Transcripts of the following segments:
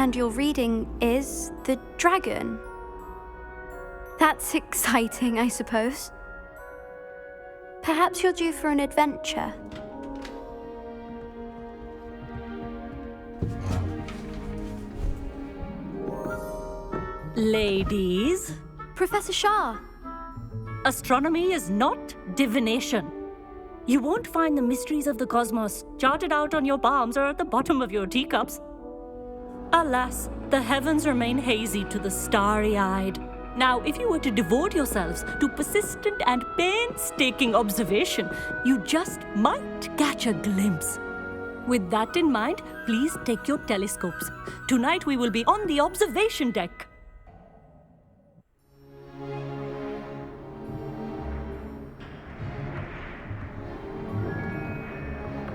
And your reading is the dragon. That's exciting, I suppose. Perhaps you're due for an adventure. Ladies, Professor Shah. astronomy is not divination. You won't find the mysteries of the cosmos charted out on your palms or at the bottom of your teacups. Alas, the heavens remain hazy to the starry-eyed. Now, if you were to devote yourselves to persistent and painstaking observation, you just might catch a glimpse. With that in mind, please take your telescopes. Tonight we will be on the observation deck.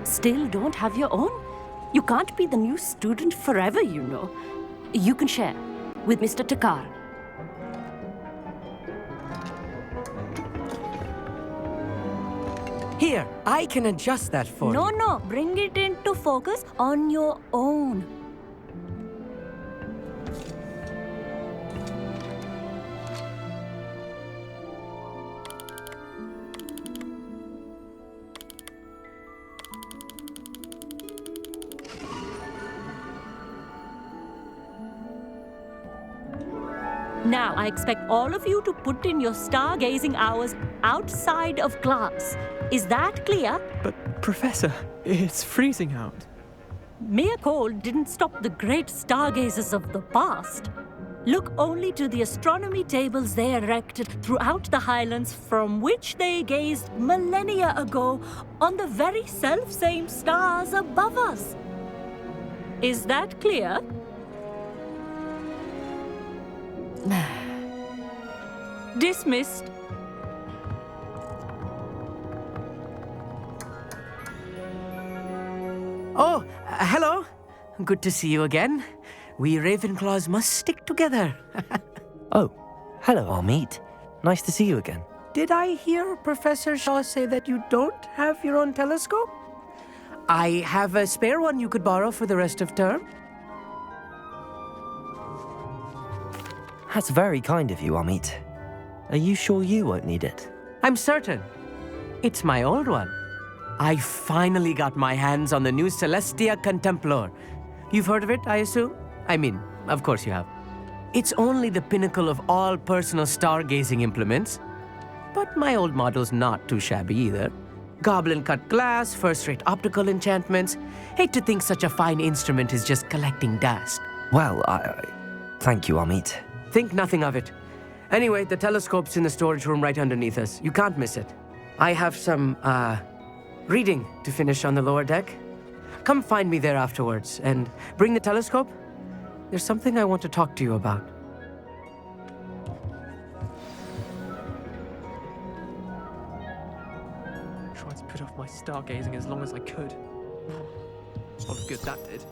Still don't have your own? You can't be the new student forever, you know. You can share with Mr. Takar. Here, I can adjust that for you. No, bring it into focus on your own. Now, I expect all of you to put in your stargazing hours outside of class. Is that clear? But, Professor, it's freezing out. Mere cold didn't stop the great stargazers of the past. Look only to the astronomy tables they erected throughout the highlands from which they gazed millennia ago on the very self-same stars above us. Is that clear? Dismissed. Oh, hello. Good to see you again. We Ravenclaws must stick together. Oh, hello, Amit. Nice to see you again. Did I hear Professor Shaw say that you don't have your own telescope? I have a spare one you could borrow for the rest of term. That's very kind of you, Amit. Are you sure you won't need it? I'm certain. It's my old one. I finally got my hands on the new Celestia Contemplar. You've heard of it, I assume? I mean, of course you have. It's only the pinnacle of all personal stargazing implements. But my old model's not too shabby either. Goblin-cut glass, first-rate optical enchantments. Hate to think such a fine instrument is just collecting dust. Well, thank you, Amit. Think nothing of it. Anyway, the telescope's in the storage room right underneath us. You can't miss it. I have some, reading to finish on the lower deck. Come find me there afterwards, and bring the telescope. There's something I want to talk to you about. Tried to put off my stargazing as long as I could. What good that did.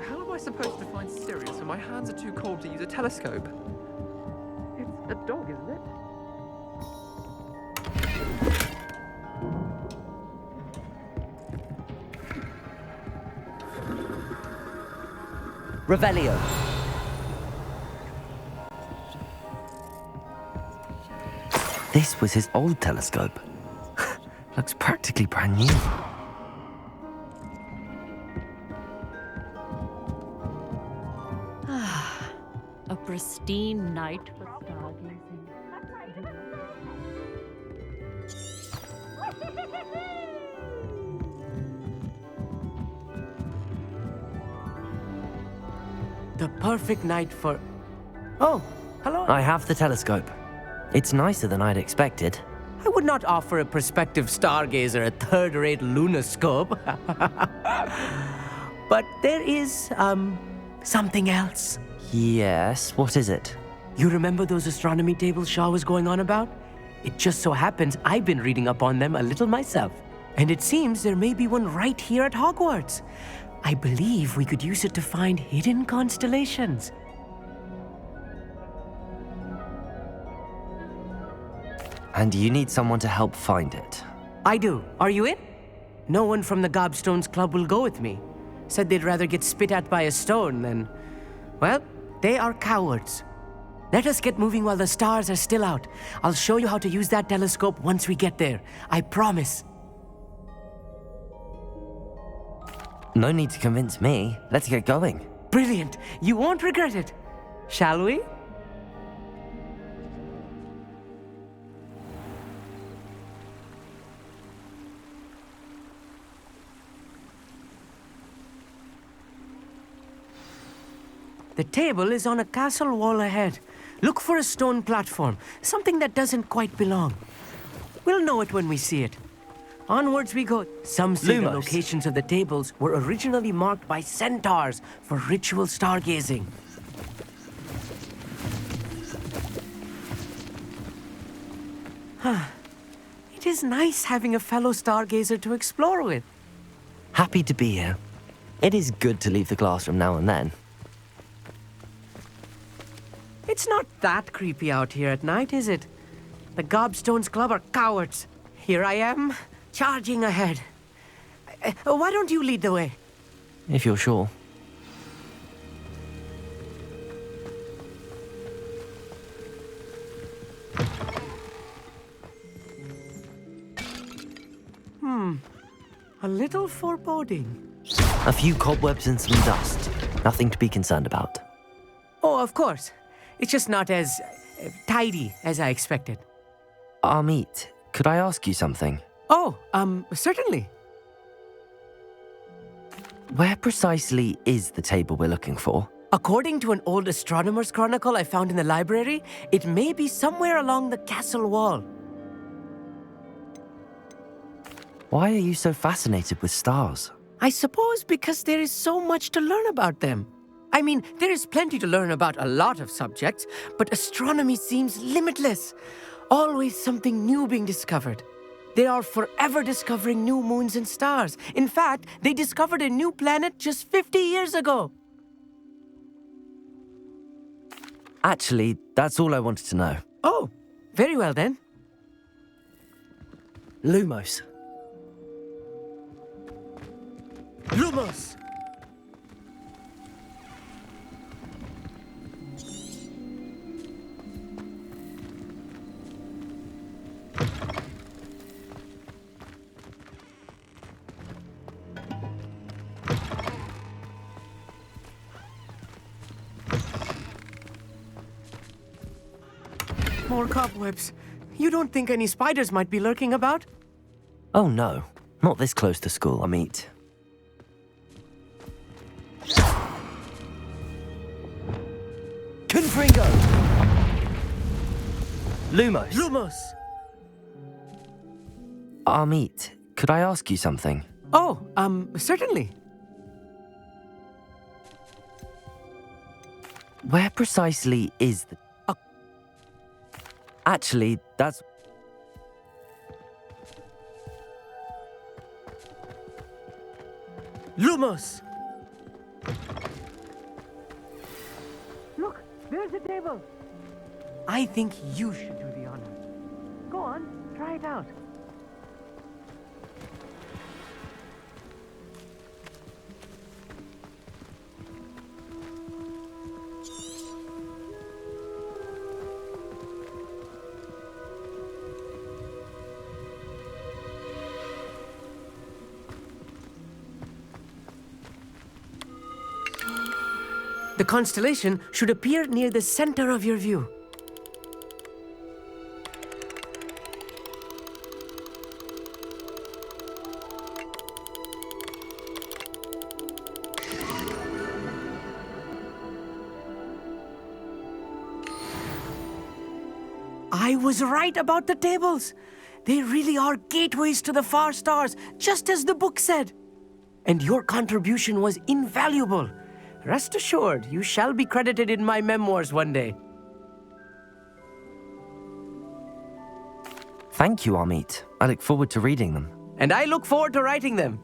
How am I supposed to find Sirius when my hands are too cold to use a telescope? It's a dog, isn't it? Revelio. This was his old telescope. Looks practically brand new. A pristine night for stargazing. The perfect night for... Oh, hello. I have the telescope. It's nicer than I'd expected. I would not offer a prospective stargazer a third-rate lunoscope. But there is, something else. Yes, what is it? You remember those astronomy tables Shaw was going on about? It just so happens I've been reading up on them a little myself. And it seems there may be one right here at Hogwarts. I believe we could use it to find hidden constellations. And you need someone to help find it. I do. Are you in? No one from the Gobstones Club will go with me. Said they'd rather get spit at by a stone than Well, they are cowards. Let us get moving while the stars are still out. I'll show you how to use that telescope once we get there. I promise. No need to convince me. Let's get going. Brilliant. You won't regret it. Shall we? The table is on a castle wall ahead. Look for a stone platform, something that doesn't quite belong. We'll know it when we see it. Onwards we go. Some say the Lumos. locations of the tables were originally marked by centaurs for ritual stargazing. It is nice having a fellow stargazer to explore with. Happy to be here. It is good to leave the classroom now and then. It's not that creepy out here at night, is it? The Gobstones Club are cowards. Here I am, charging ahead. Why don't you lead the way? If you're sure. A little foreboding. A few cobwebs and some dust. Nothing to be concerned about. Oh, of course. It's just not as tidy as I expected. Amit, could I ask you something? Oh, certainly. Where precisely is the table we're looking for? According to an old astronomer's chronicle I found in the library, it may be somewhere along the castle wall. Why are you so fascinated with stars? I suppose because there is so much to learn about them. I mean, there is plenty to learn about a lot of subjects, but astronomy seems limitless. Always something new being discovered. They are forever discovering new moons and stars. In fact, they discovered a new planet just 50 years ago. Actually, that's all I wanted to know. Oh, very well then. Lumos. Lumos! More cobwebs. You don't think any spiders might be lurking about? Oh no, not this close to school, Amit. Confringo! Lumos! Lumos! Amit, could I ask you something? Oh, certainly. Where precisely is the... Actually, that's... Lumos! Look, there's the table. I think you should do the honor. Go on, try it out. The constellation should appear near the center of your view. I was right about the tables. They really are gateways to the far stars, just as the book said. And your contribution was invaluable. Rest assured, you shall be credited in my memoirs one day. Thank you, Amit. I look forward to reading them. And I look forward to writing them.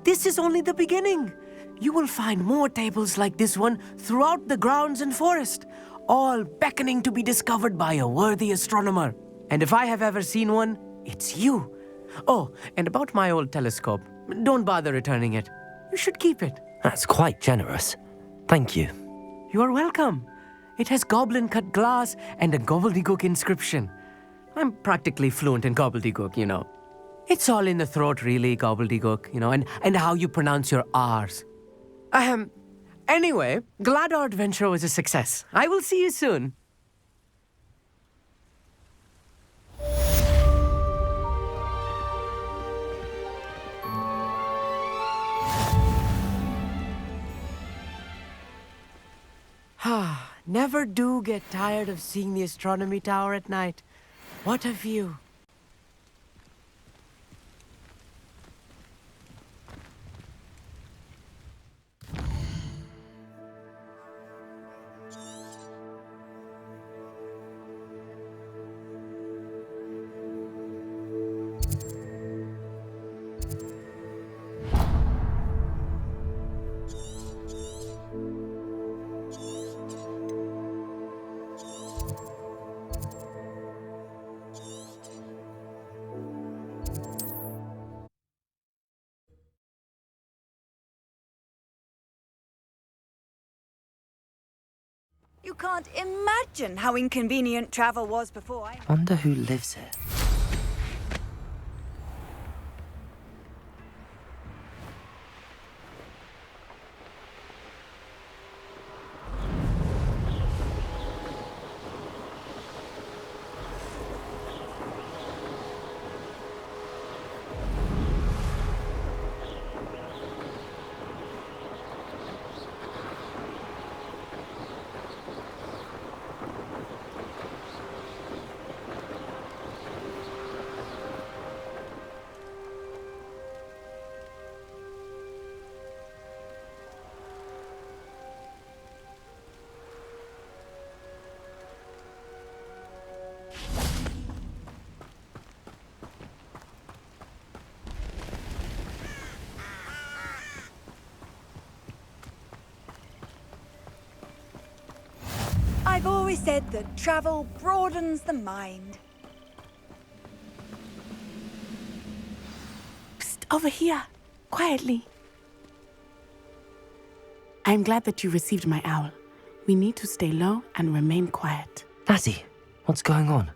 This is only the beginning. You will find more tables like this one throughout the grounds and forest, all beckoning to be discovered by a worthy astronomer. And if I have ever seen one, it's you. Oh, and about my old telescope, don't bother returning it. You should keep it. That's quite generous. Thank you. You are welcome. It has goblin-cut glass and a gobbledygook inscription. I'm practically fluent in gobbledygook, you know. It's all in the throat, really, gobbledygook, you know, and how you pronounce your R's. Anyway, glad our adventure was a success. I will see you soon. Never do get tired of seeing the astronomy tower at night. What a view. You can't imagine how inconvenient travel was before I... Wonder who lives here. I've always said that travel broadens the mind. Psst, over here. Quietly. I'm glad that you received my owl. We need to stay low and remain quiet. Natty, what's going on?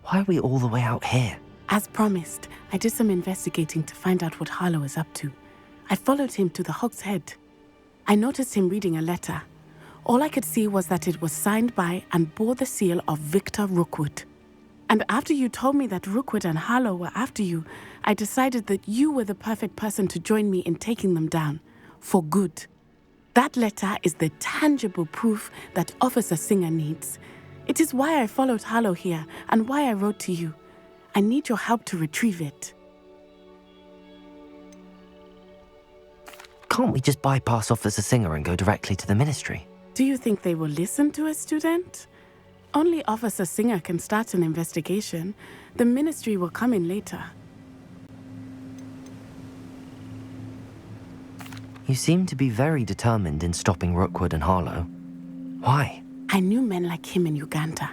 Why are we all the way out here? As promised, I did some investigating to find out what Harlow is up to. I followed him to the Hog's Head. I noticed him reading a letter. All I could see was that it was signed by and bore the seal of Victor Rookwood. And after you told me that Rookwood and Harlow were after you, I decided that you were the perfect person to join me in taking them down. For good. That letter is the tangible proof that Officer Singer needs. It is why I followed Harlow here and why I wrote to you. I need your help to retrieve it. Can't we just bypass Officer Singer and go directly to the Ministry? Do you think they will listen to a student? Only Officer Singer can start an investigation. The Ministry will come in later. You seem to be very determined in stopping Rookwood and Harlow. Why? I knew men like him in Uganda.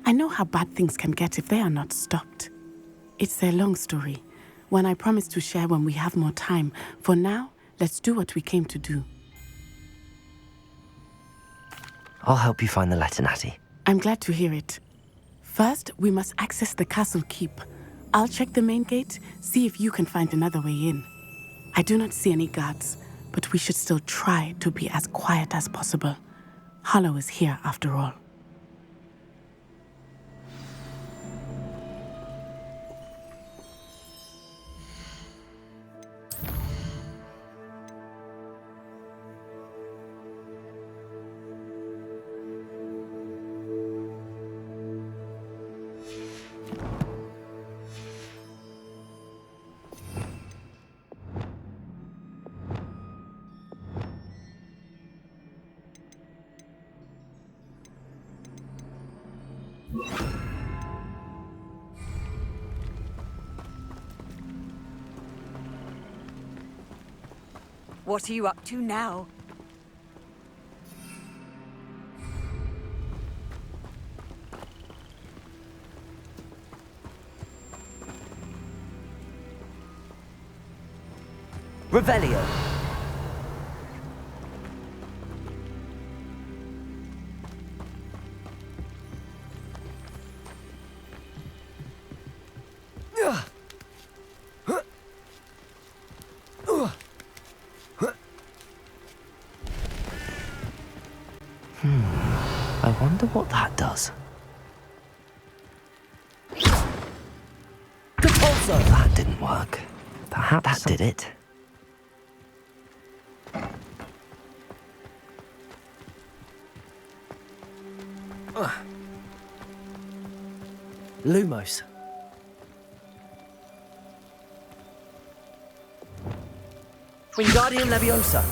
I know how bad things can get if they are not stopped. It's a long story, one I promise to share when we have more time. For now, let's do what we came to do. I'll help you find the letter, Natty. I'm glad to hear it. First, we must access the castle keep. I'll check the main gate, see if you can find another way in. I do not see any guards, but we should still try to be as quiet as possible. Harlow is here after all. What are you up to now? Revelio! I wonder what that does. Depulso! That didn't work. Perhaps that did it. Lumos. Wingardium Leviosa.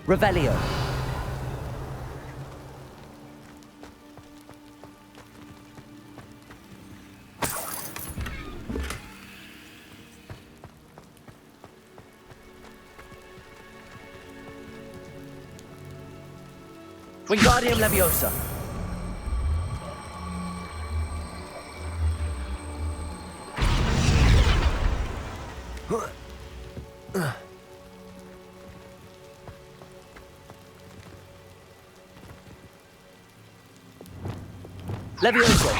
Revelio. Wingardium Leviosa. Leviosa.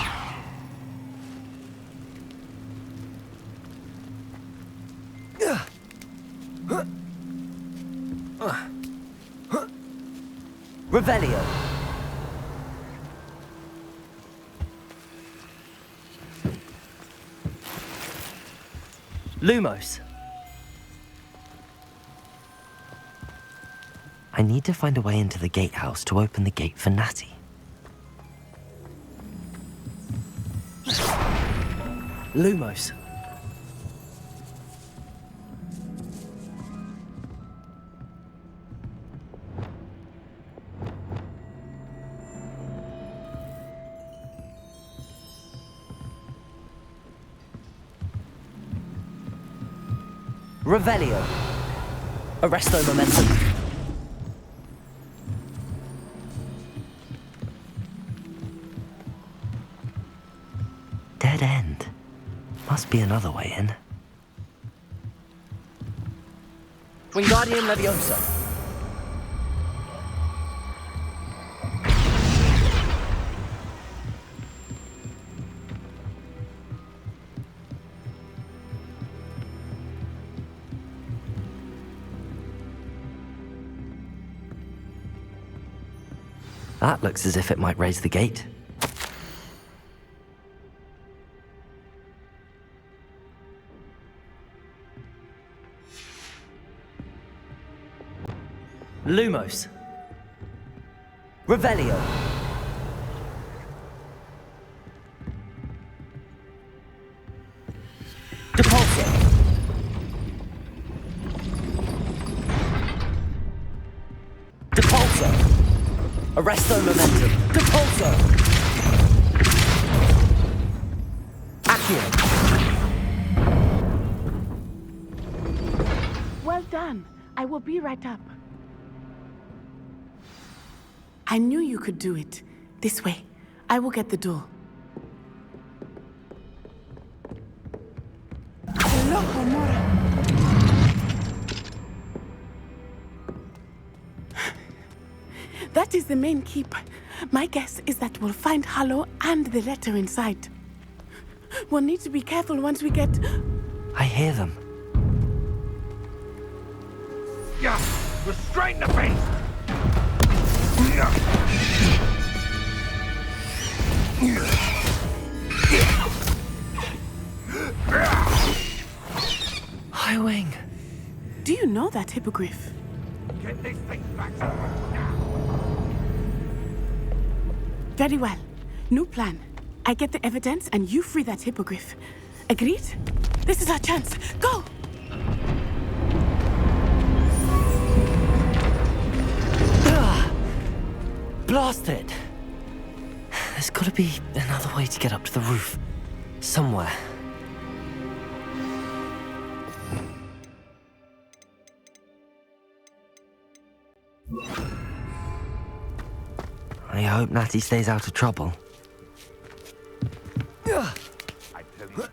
Revelio. Lumos. I need to find a way into the gatehouse to open the gate for Natty. Lumos. Revelio. Arresto momentum. Dead end. Must be another way in. Wingardium Leviosa. That looks as if it might raise the gate. Lumos. Revelio. Depulso. Depulso. Arresto momentum. Depulso. Accio. Well done. I will be right up. I knew you could do it. This way. I will get the door. Loco, Mora. That is the main keep. My guess is that we'll find Hallow and the letter inside. We'll need to be careful once we get... I hear them. Yeah, restrain the beast! Highwing. Do you know that hippogriff? Get this thing back now! Very well. New plan. I get the evidence and you free that hippogriff. Agreed? This is our chance. Go! Blast it! There's gotta be another way to get up to the roof. Somewhere. I hope Natty stays out of trouble. I tell you this,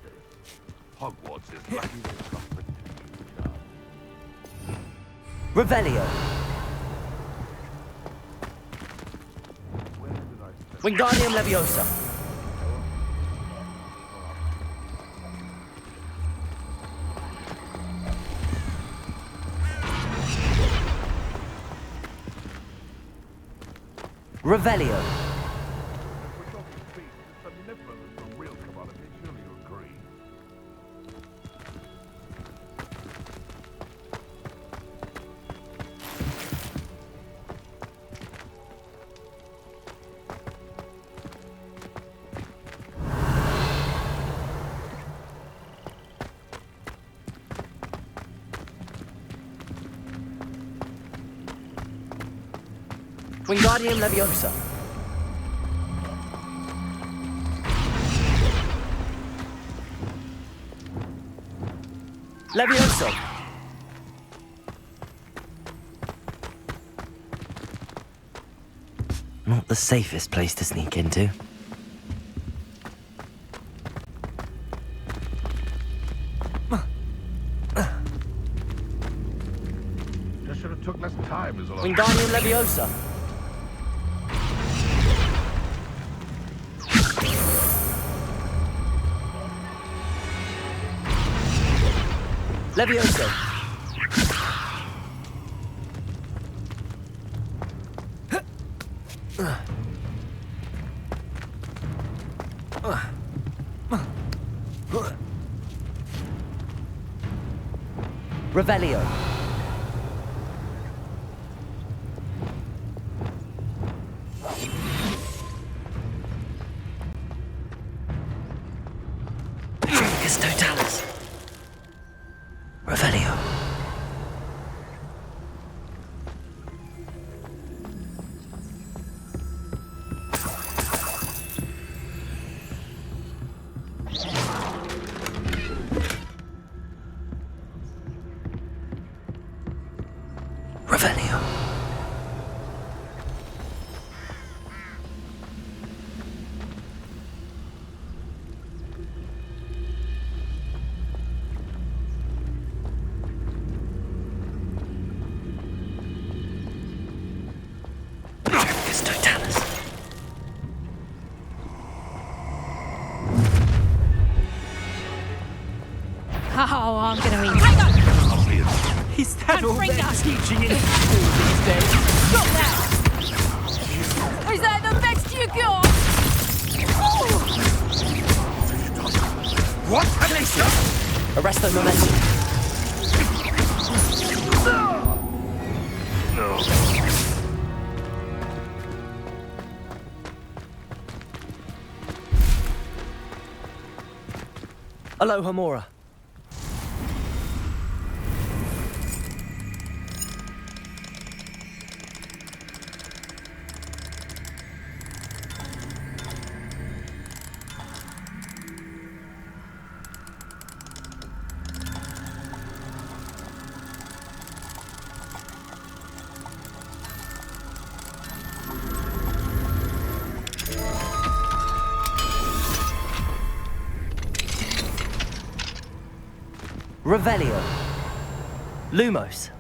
Hogwarts is lacking the comfort. Revelio. Wingardium Leviosa. Revelio. If we're talking speed, the Niffler is the real commodity, surely you agree. Wingardium Leviosa. Levioso. Not the safest place to sneak into. Just should have took less time, is all. Wingardium Leviosa. Levioso. Revelio. Tricus Totalis. Revelio. Revelio. Tricus Totalis. Oh, I'm gonna eat. Is that all bring they're us. teaching in school these days? Stop that! Is that the best you got? What? Arresto Momentum. Aloha Mora. Revelio. Lumos.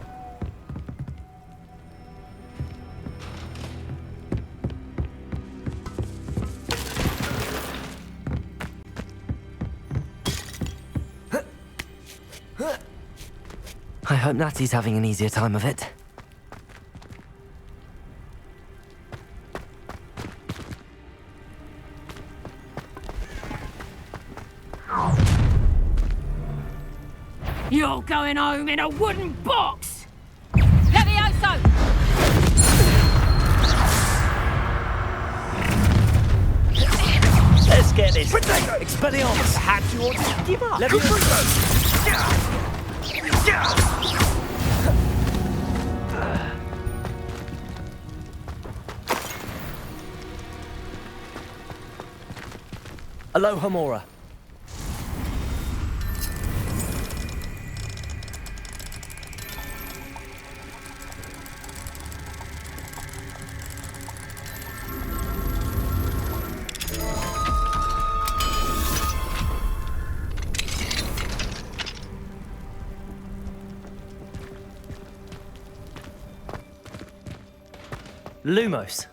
I hope Natty's having an easier time of it. You're going home in a wooden box! Levioso! Let's get this. Expelliarmus. Perhaps you ought to Give up. Aloha Mora. Lumos.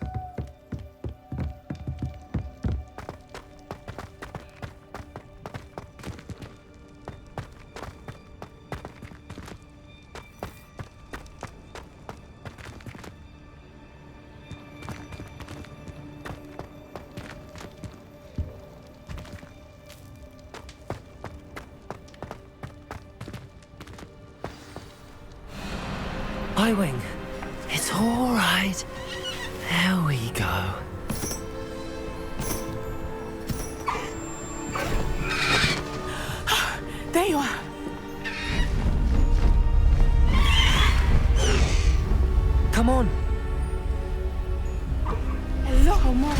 Highwing. It's all right. There we go. There you are. Come on. Hello, Mom.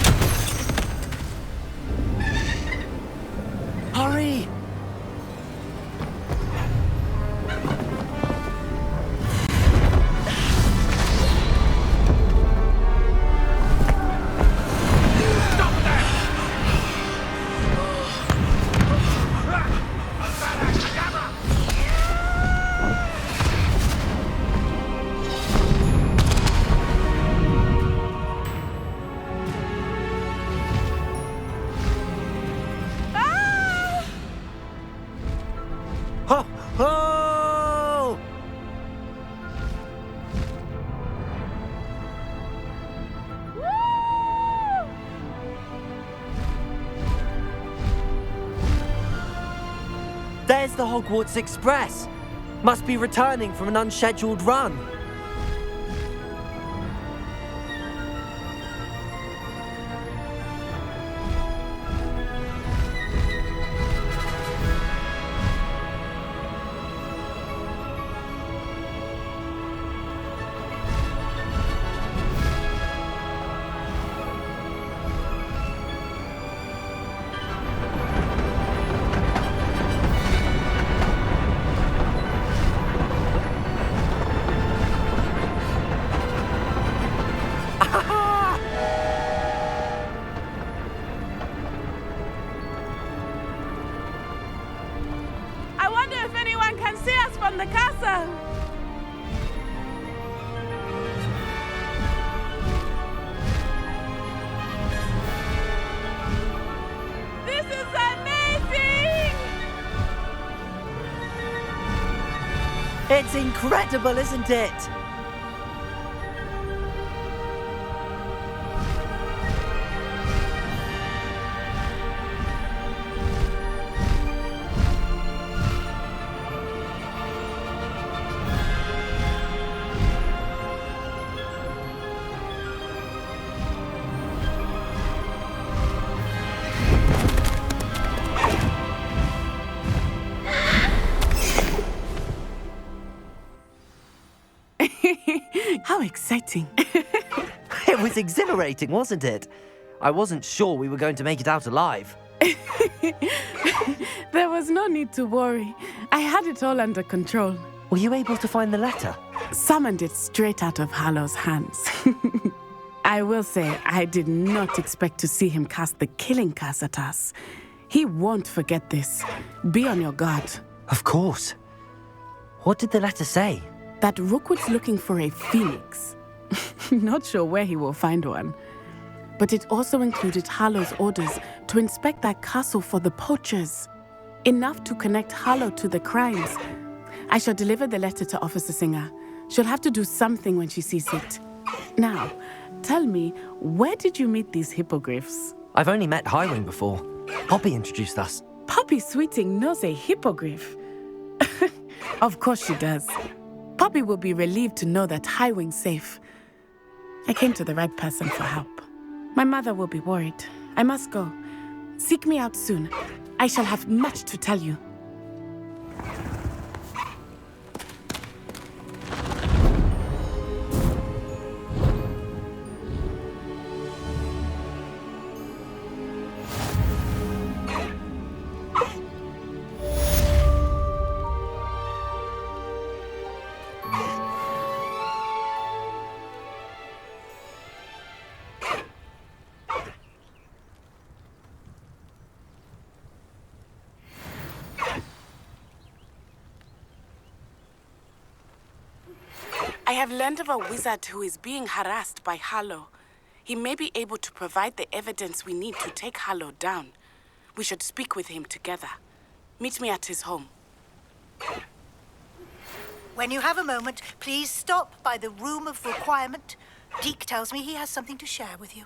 Hurry. Ho! Ho! There's the Hogwarts Express. Must be returning from an unscheduled run. I wonder if anyone can see us from the castle. This is amazing! It's incredible, isn't it? How exciting. It was exhilarating, wasn't it? I wasn't sure we were going to make it out alive. There was no need to worry. I had it all under control. Were you able to find the letter? Summoned it straight out of Hallow's hands. I will say, I did not expect to see him cast the killing curse at us. He won't forget this. Be on your guard. Of course. What did the letter say? That Rookwood's looking for a phoenix. Not sure where he will find one. But it also included Hallow's orders to inspect that castle for the poachers. Enough to connect Hallow to the crimes. I shall deliver the letter to Officer Singer. She'll have to do something when she sees it. Now, tell me, where did you meet these hippogriffs? I've only met Highwing before. Poppy introduced us. Poppy Sweeting knows a hippogriff. Of course she does. Poppy will be relieved to know that Highwing's safe. I came to the right person for help. My mother will be worried. I must go. Seek me out soon. I shall have much to tell you. I have learned of a wizard who is being harassed by Harlow. He may be able to provide the evidence we need to take Harlow down. We should speak with him together. Meet me at his home. When you have a moment, please stop by the Room of Requirement. Deke tells me he has something to share with you.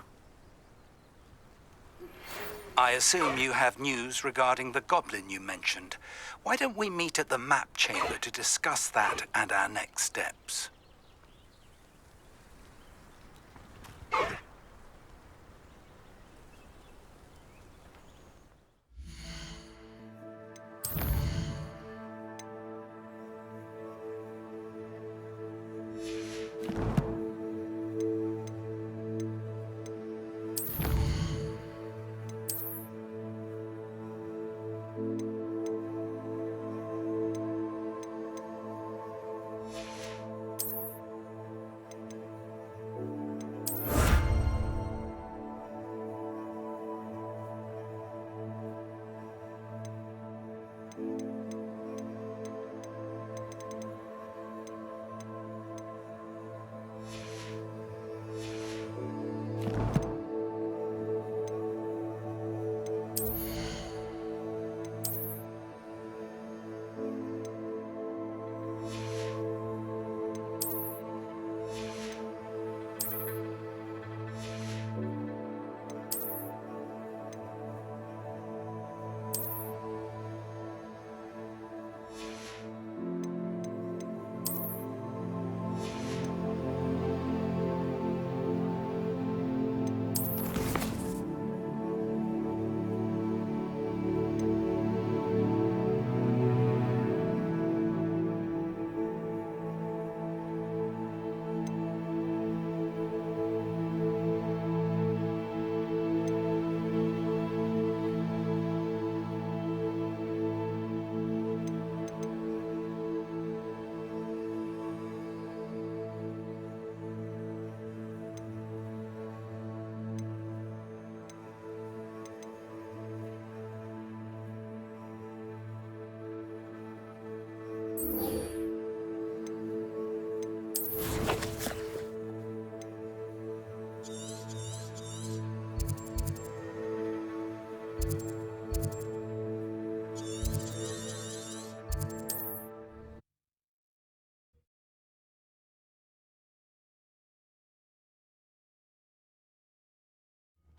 I assume you have news regarding the goblin you mentioned. Why don't we meet at the map chamber to discuss that and our next steps?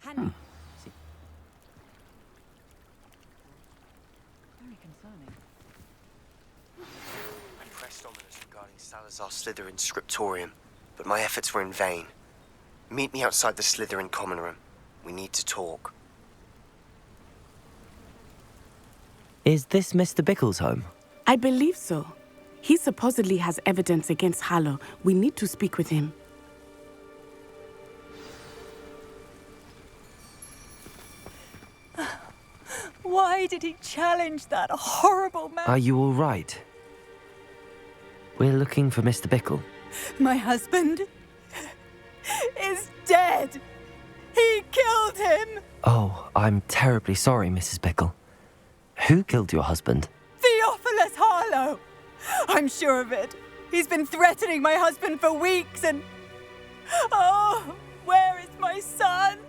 Handy. Very concerning. I pressed Ominous regarding Salazar Slytherin's scriptorium, but my efforts were in vain. Meet me outside the Slytherin common room. We need to talk. Is this Mr. Bickle's home? I believe so. He supposedly has evidence against Harlow. We need to speak with him. Why did he challenge that horrible man? Are you all right? We're looking for Mr. Bickle. My husband is dead. He killed him. Oh, I'm terribly sorry, Mrs. Bickle. Who killed your husband? Theophilus Harlow. I'm sure of it. He's been threatening my husband for weeks and... Oh, where is my son?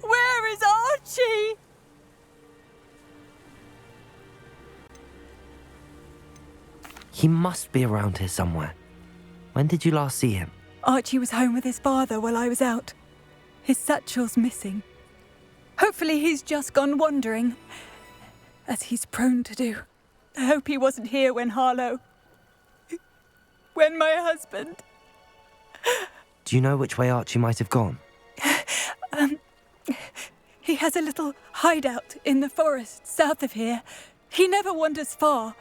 Where is Archie? He must be around here somewhere. When did you last see him? Archie was home with his father while I was out. His satchel's missing. Hopefully he's just gone wandering, as he's prone to do. I hope he wasn't here when my husband... Do you know which way Archie might have gone? He has a little hideout in the forest south of here. He never wanders far.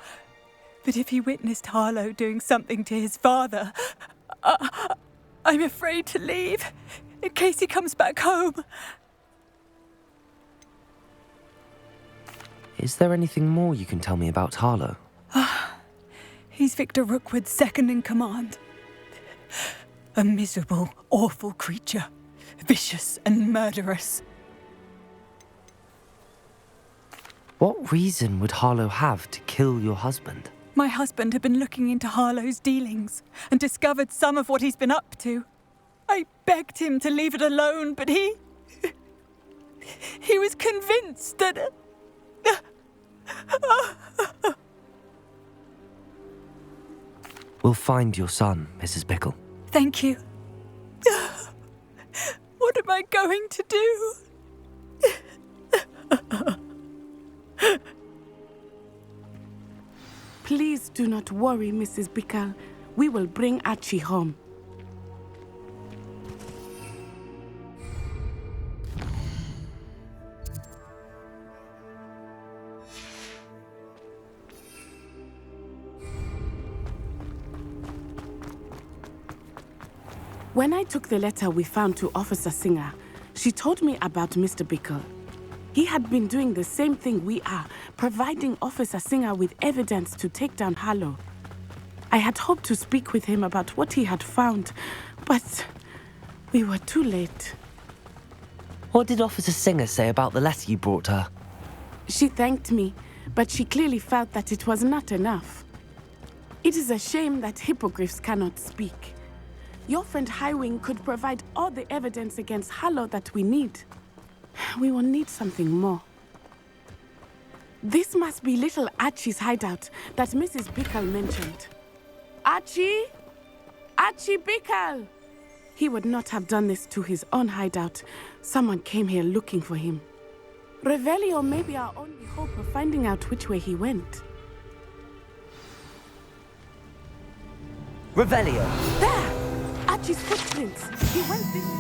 But if he witnessed Harlow doing something to his father, I'm afraid to leave, in case he comes back home. Is there anything more you can tell me about Harlow? He's Victor Rookwood's second in command. A miserable, awful creature, vicious and murderous. What reason would Harlow have to kill your husband? My husband had been looking into Harlow's dealings and discovered some of what he's been up to. I begged him to leave it alone, but he was convinced that... We'll find your son, Mrs. Bickle. Thank you. What am I going to do? Please do not worry, Mrs. Bickle. We will bring Archie home. When I took the letter we found to Officer Singer, she told me about Mr. Bickle. He had been doing the same thing we are, providing Officer Singer with evidence to take down Harlow. I had hoped to speak with him about what he had found, but we were too late. What did Officer Singer say about the letter you brought her? She thanked me, but she clearly felt that it was not enough. It is a shame that hippogriffs cannot speak. Your friend Highwing could provide all the evidence against Harlow that we need. We will need something more. This must be little Archie's hideout that Mrs. Bickle mentioned. Archie? Archie Bickle! He would not have done this to his own hideout. Someone came here looking for him. Revelio may be our only hope of finding out which way he went. Revelio! There! Archie's footprints. He went this way.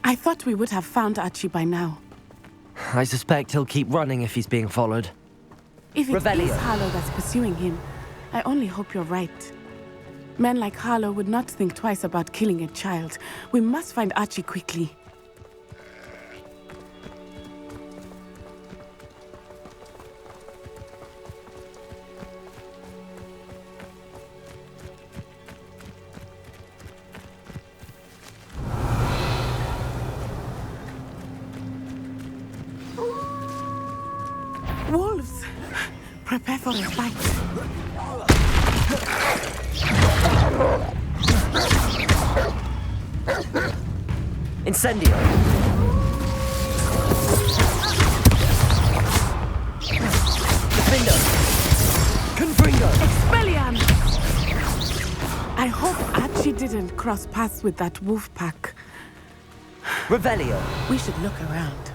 I thought we would have found Archie by now. I suspect he'll keep running if he's being followed. If it Revelio. is Harlow that's pursuing him, I only hope you're right. Men like Harlow would not think twice about killing a child. We must find Archie quickly. Wolves! Prepare for a fight. Incendio! Defendo! Confringo! Expelliarmus! I hope Archie didn't cross paths with that wolf pack. Revelio! We should look around.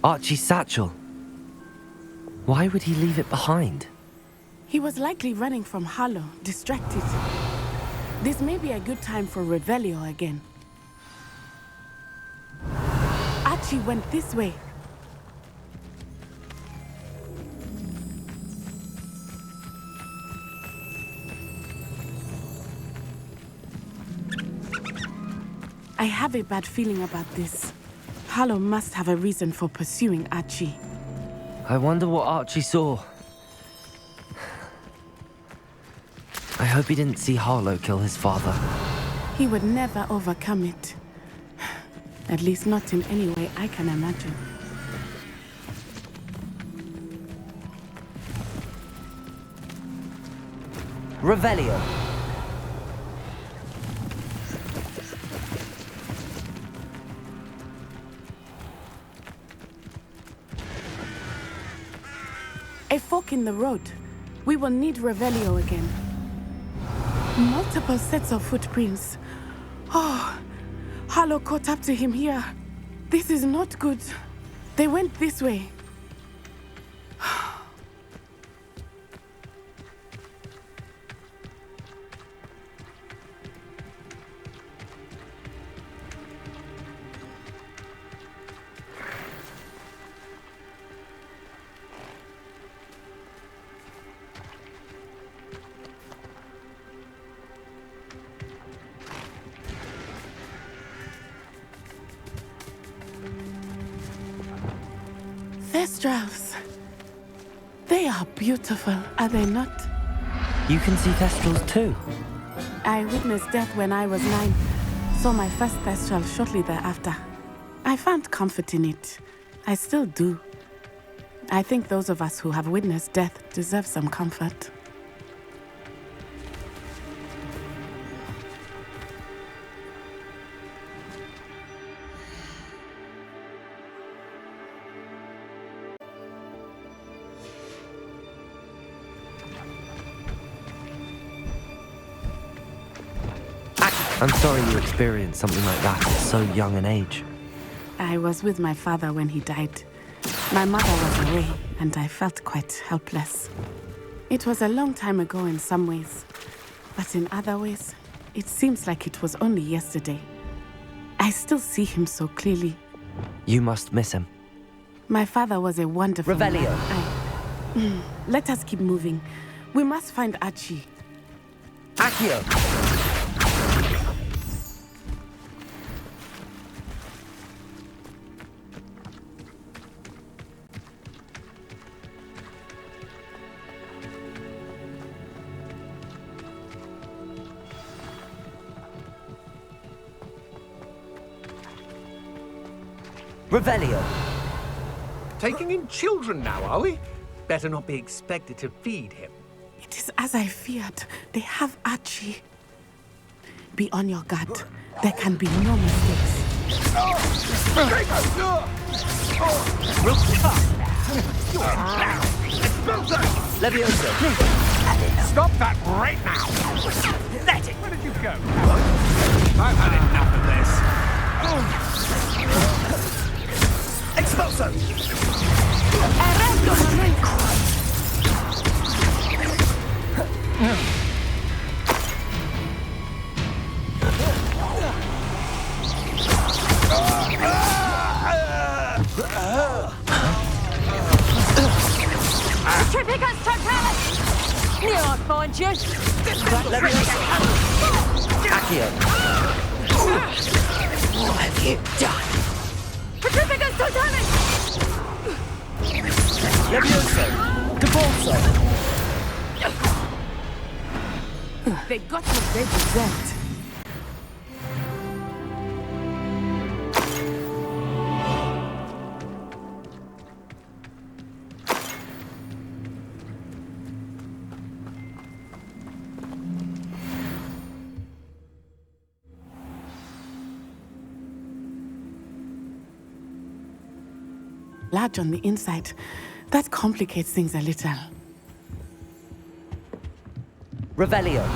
Archie's satchel. Why would he leave it behind? He was likely running from Harlow, distracted. This may be a good time for Revelio again. Archie went this way. I have a bad feeling about this. Harlow must have a reason for pursuing Archie. I wonder what Archie saw. I hope he didn't see Harlow kill his father. He would never overcome it. At least not in any way I can imagine. Revelio! A fork in the road. We will need Revelio again. Multiple sets of footprints. Oh, Harlow caught up to him here. This is not good. They went this way. Thestrals. They are beautiful, are they not? You can see Thestrals too. I witnessed death when I was 9. Saw my first Thestral shortly thereafter. I found comfort in it. I still do. I think those of us who have witnessed death deserve some comfort. I'm sorry you experienced something like that at so young an age. I was with my father when he died. My mother was away, and I felt quite helpless. It was a long time ago in some ways, but in other ways, it seems like it was only yesterday. I still see him so clearly. You must miss him. My father was a wonderful Revelio. man. Let us keep moving. We must find Archie. Accio! Revelio. Taking in children now, are we? Better not be expected to feed him. It is as I feared. They have Archie. Be on your guard. There can be no mistakes. Leviosa! Stop that right now! Let it! Where did you go? I've had enough of this. Expulso! Tripicus totalis! Near I'll find you! Accio! What have you done? Tripicus totalis! Levioso! Devolso! They got what they deserved. Large on the inside. That complicates things a little. Revelio.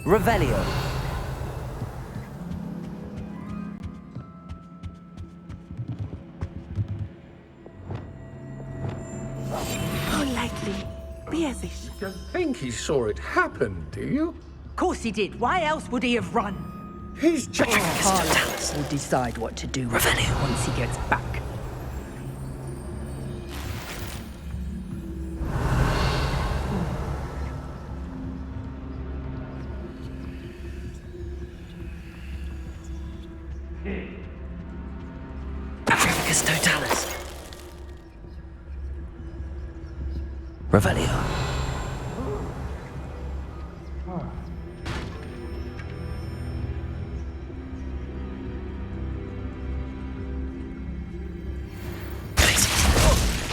Revelio. You don't think he saw it happen, do you? Of course he did. Why else would he have run? He's just... Harlow will decide what to do with it once he gets back. Africus totalis. Revelio.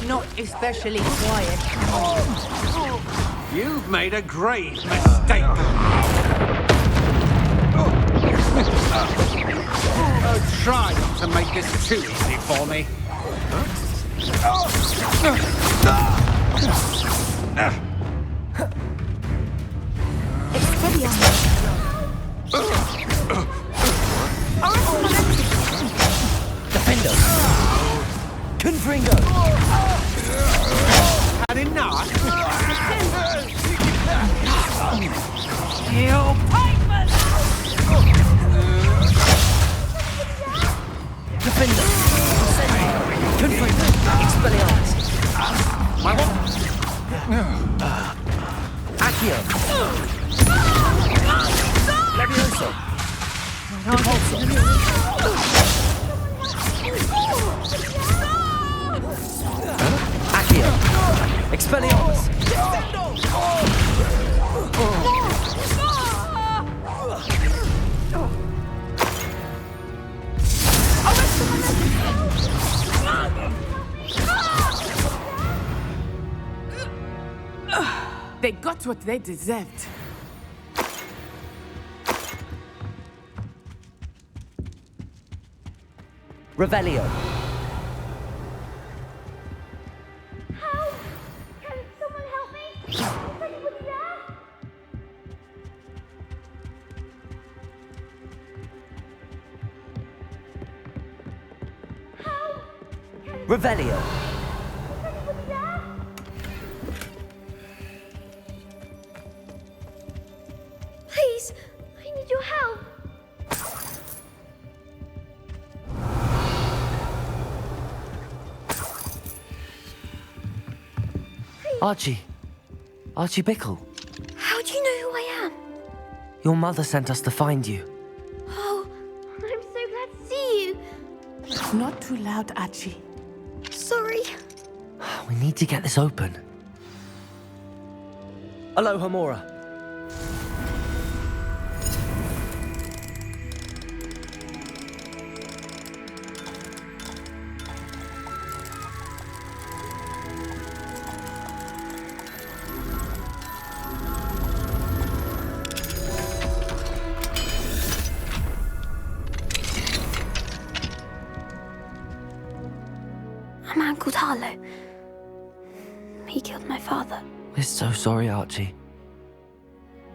Not especially quiet. You've made a grave mistake. Try not to make this too easy for me. Defender. Confringo. Had enough? You pipers! Defender. Confringo. Expelliarmus. My what? Accio! Levioso! Impulso! Accio! Expelliarmus! They got what they deserved. Revelio. Help! Can someone help me? Is anybody there? Help! Revelio. Is anybody there? Please, I need your help. Archie. Archie Bickle. How do you know who I am? Your mother sent us to find you. Oh, I'm so glad to see you. Not too loud, Archie. Sorry. We need to get this open. Aloha, Mora. A man called Harlow. He killed my father. We're so sorry, Archie.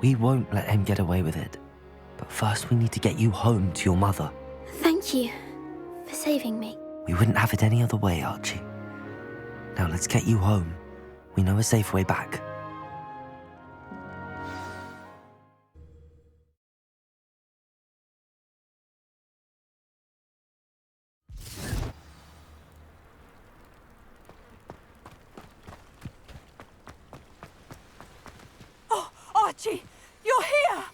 We won't let him get away with it. But first we need to get you home to your mother. Thank you for saving me. We wouldn't have it any other way, Archie. Now let's get you home. We know a safe way back. Oh, Archie, you're here!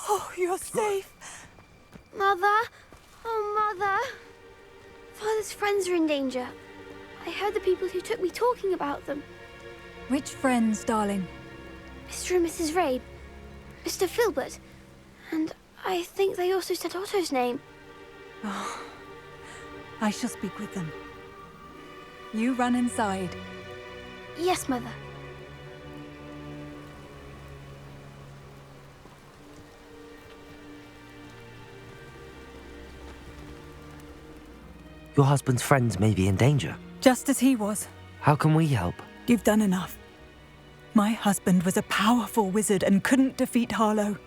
Oh, you're safe. Mother? Oh, Mother. Father's friends are in danger. I heard the people who took me talking about them. Which friends, darling? Mr. and Mrs. Rabe, Mr. Filbert, and I think they also said Otto's name. Oh, I shall speak with them. You run inside. Yes, Mother. Your husband's friends may be in danger. Just as he was. How can we help? You've done enough. My husband was a powerful wizard and couldn't defeat Harlow.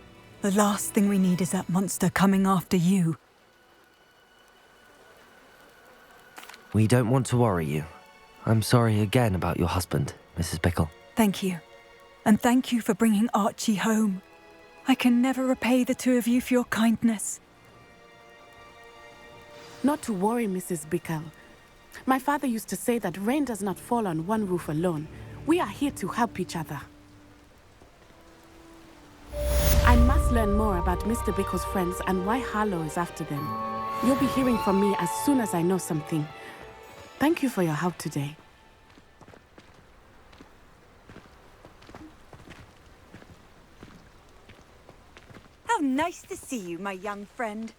The last thing we need is that monster coming after you. We don't want to worry you. I'm sorry again about your husband, Mrs. Bickle. Thank you. And thank you for bringing Archie home. I can never repay the two of you for your kindness. Not to worry, Mrs. Bickle. My father used to say that rain does not fall on one roof alone. We are here to help each other. I must learn more about Mr. Bickle's friends and why Harlow is after them. You'll be hearing from me as soon as I know something. Thank you for your help today. How nice to see you, my young friend.